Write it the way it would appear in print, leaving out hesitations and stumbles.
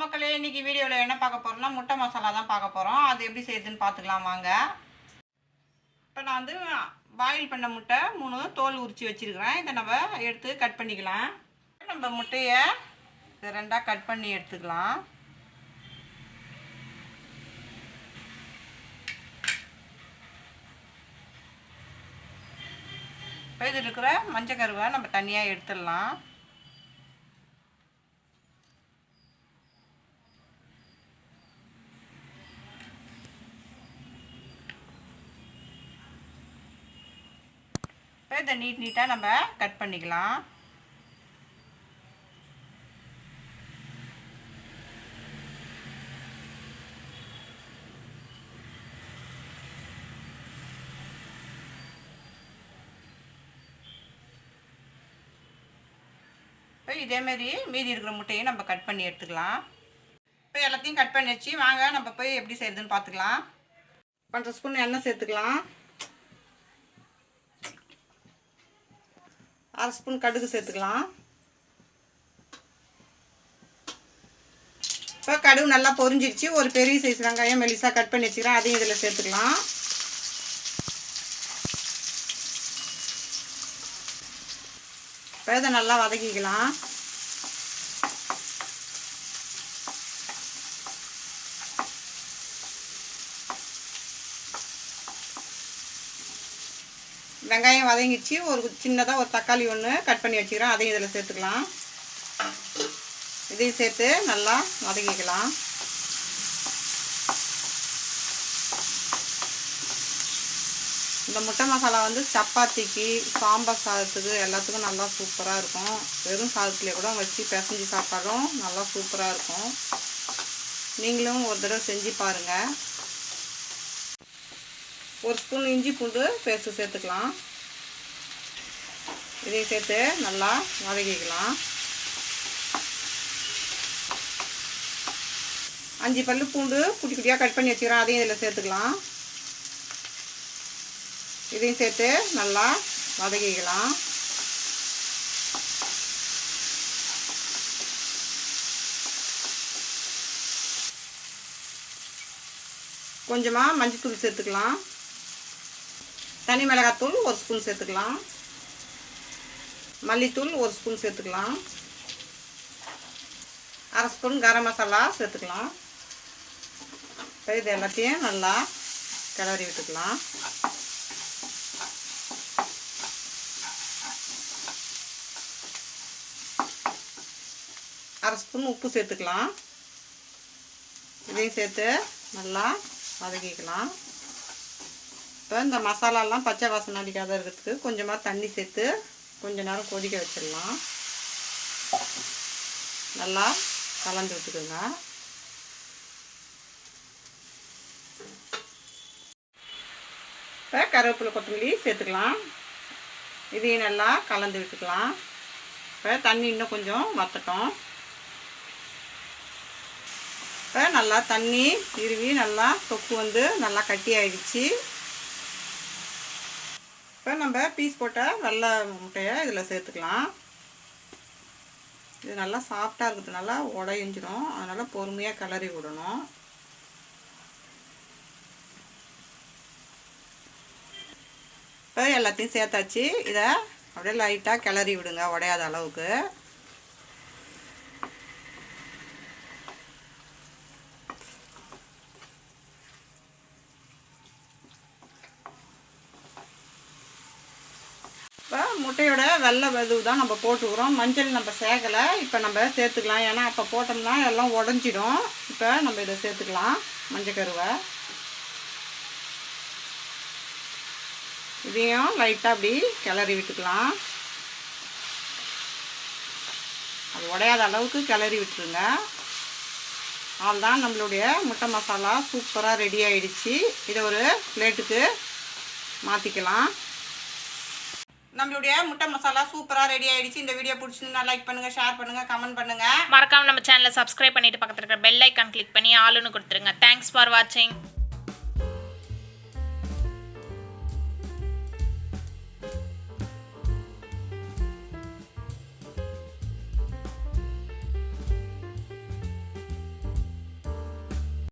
மக்களே, இன்னைக்கு வீடியோவில் என்ன பார்க்க போகிறோம்னா முட்டை மசாலா தான் பார்க்க போகிறோம். அது எப்படி செய்யுதுன்னு பார்த்துக்கலாம் வாங்க. இப்போ நான் வந்து பாயில் பண்ண முட்டை 3 தோல் உரித்து வச்சுருக்கிறேன். இதை நம்ம எடுத்து கட் பண்ணிக்கலாம். நம்ம முட்டையை இது 2ஆக கட் பண்ணி எடுத்துக்கலாம். இப்போ இதில் இருக்கிற மஞ்சள் கருவை நம்ம தனியாக எடுத்துடலாம். இதை நீட்டாக நம்ம கட் பண்ணிக்கலாம். இப்போ இதேமாரி மீதி இருக்கிற முட்டையை நம்ம கட் பண்ணி எடுத்துக்கலாம். இப்போ எல்லாத்தையும் கட் பண்ணி வச்சு வாங்க நம்ம போய் எப்படி செய்யுதுன்னு பார்த்துக்கலாம். 1 ஸ்பூன் எண்ணெய் சேர்த்துக்கலாம். 1/2 ஸ்பூன் கடுகு சேர்த்துக்கலாம். இப்போ கடுகு நல்லா பொரிஞ்சிருச்சு. ஒரு பெரிய சைஸ் வெங்காயம் மெலிசாக கட் பண்ணி வச்சுக்கிறேன், அதையும் இதில் சேர்த்துக்கலாம். இப்போ இதை நல்லா வதக்கிக்கலாம். வெங்காயம் வதங்கிடுச்சு. ஒரு சின்னதாக ஒரு தக்காளி ஒன்று கட் பண்ணி வச்சுக்கிறேன், அதையும் இதில் சேர்த்துக்கலாம். இதையும் சேர்த்து நல்லா வதக்கிக்கலாம். இந்த முட்டை மசாலா வந்து சப்பாத்திக்கு, சாம்பார் சாதத்துக்கு எல்லாத்துக்கும் நல்லா சூப்பராக இருக்கும். வெறும் சாதத்துலேயே கூட வச்சு பிசைஞ்சு சாப்பிட்டாலும் நல்லா சூப்பராக இருக்கும். நீங்களும் ஒரு தடவை செஞ்சு பாருங்கள். 1 ஸ்பூன் இஞ்சி பூண்டு பேஸ்ட்டு சேர்த்துக்கலாம். இதையும் சேர்த்து நல்லா வதக்கிக்கலாம். 5 பல்லு பூண்டு குட்டி குட்டியாக கட் பண்ணி வச்சுக்கிறேன், அதையும் இதில் சேர்த்துக்கலாம். இதையும் சேர்த்து நல்லா வதக்கிக்கலாம். கொஞ்சமாக மஞ்சள்தூள் சேர்த்துக்கலாம். தனி மிளகாத்தூள் 1 ஸ்பூன் சேர்த்துக்கலாம். மல்லித்தூள் 1 ஸ்பூன் சேர்த்துக்கலாம். 1/2 ஸ்பூன் கரம் மசாலா சேர்த்துக்கலாம். இப்போ இது எல்லாத்தையும் நல்லா கிளறி விட்டுக்கலாம். அரை ஸ்பூன் உப்பு சேர்த்துக்கலாம். இதையும் சேர்த்து நல்லா வதக்கிக்கலாம். இப்போ இந்த மசாலாலாம் பச்சை வாசனை அடிக்காத இருக்கிறதுக்கு கொஞ்சமாக தண்ணி சேர்த்து கொஞ்ச நேரம் கொதிக்க வச்சிடலாம். நல்லா கலந்து விட்டுக்குங்க. இப்போ கருவேப்பிலை கொத்தமல்லி சேர்த்துக்கலாம். இதையும் நல்லா கலந்து விட்டுக்கலாம். இப்போ தண்ணி இன்னும் கொஞ்சம் வற்றட்டும். இப்போ நல்லா தண்ணி இருவி நல்லா தொக்கு வந்து நல்லா கட்டி ஆயிடுச்சு. இப்போ நம்ம பீஸ் போட்ட வெள்ளை முட்டையை இதில் சேர்த்துக்கலாம். இது நல்லா சாஃப்டாக இருக்கிறதுனால உடைஞ்சிடும், அதனால் பொறுமையாக கிளறி விடணும். இப்போ எல்லாத்தையும் சேர்த்தாச்சு. இதை அப்படியே லைட்டாக கிளறி விடுங்க, உடையாத அளவுக்கு. இப்போ முட்டையோட வெள்ளை வெது தான் நம்ம போட்டுக்கிறோம், மஞ்சள் நம்ம சேர்க்கலை. இப்போ நம்ம சேர்த்துக்கலாம், ஏன்னா அப்போ போட்டோம்னா எல்லாம் உடஞ்சிடும். இப்போ நம்ம இதை சேர்த்துக்கலாம், மஞ்சள் கருவை. இதையும் லைட்டாக அப்படி கிளறி விட்டுக்கலாம். அது உடையாத அளவுக்கு கிளறி விட்டுருங்க. அவ்வளோதான், நம்மளுடைய முட்டை மசாலா சூப்பராக ரெடி ஆகிடுச்சு. இதை ஒரு பிளேட்டுக்கு மாற்றிக்கலாம். நம்மளுடைய முட்டை மசாலா சூப்பராக ரெடி ஆகிடுச்சு. இந்த வீடியோ பிடிச்சிருந்தா லைக் பண்ணுங்கள், ஷேர் பண்ணுங்கள், கமெண்ட் பண்ணுங்கள். மறக்காமல் நம்ம சேனலை சப்ஸ்கிரைப் பண்ணிவிட்டு பக்கத்தில் இருக்கிற பெல் ஐக்கான் கிளிக் பண்ணி ஆளுன்னு கொடுத்துருங்க. தேங்க்ஸ் ஃபார் வாட்சிங்.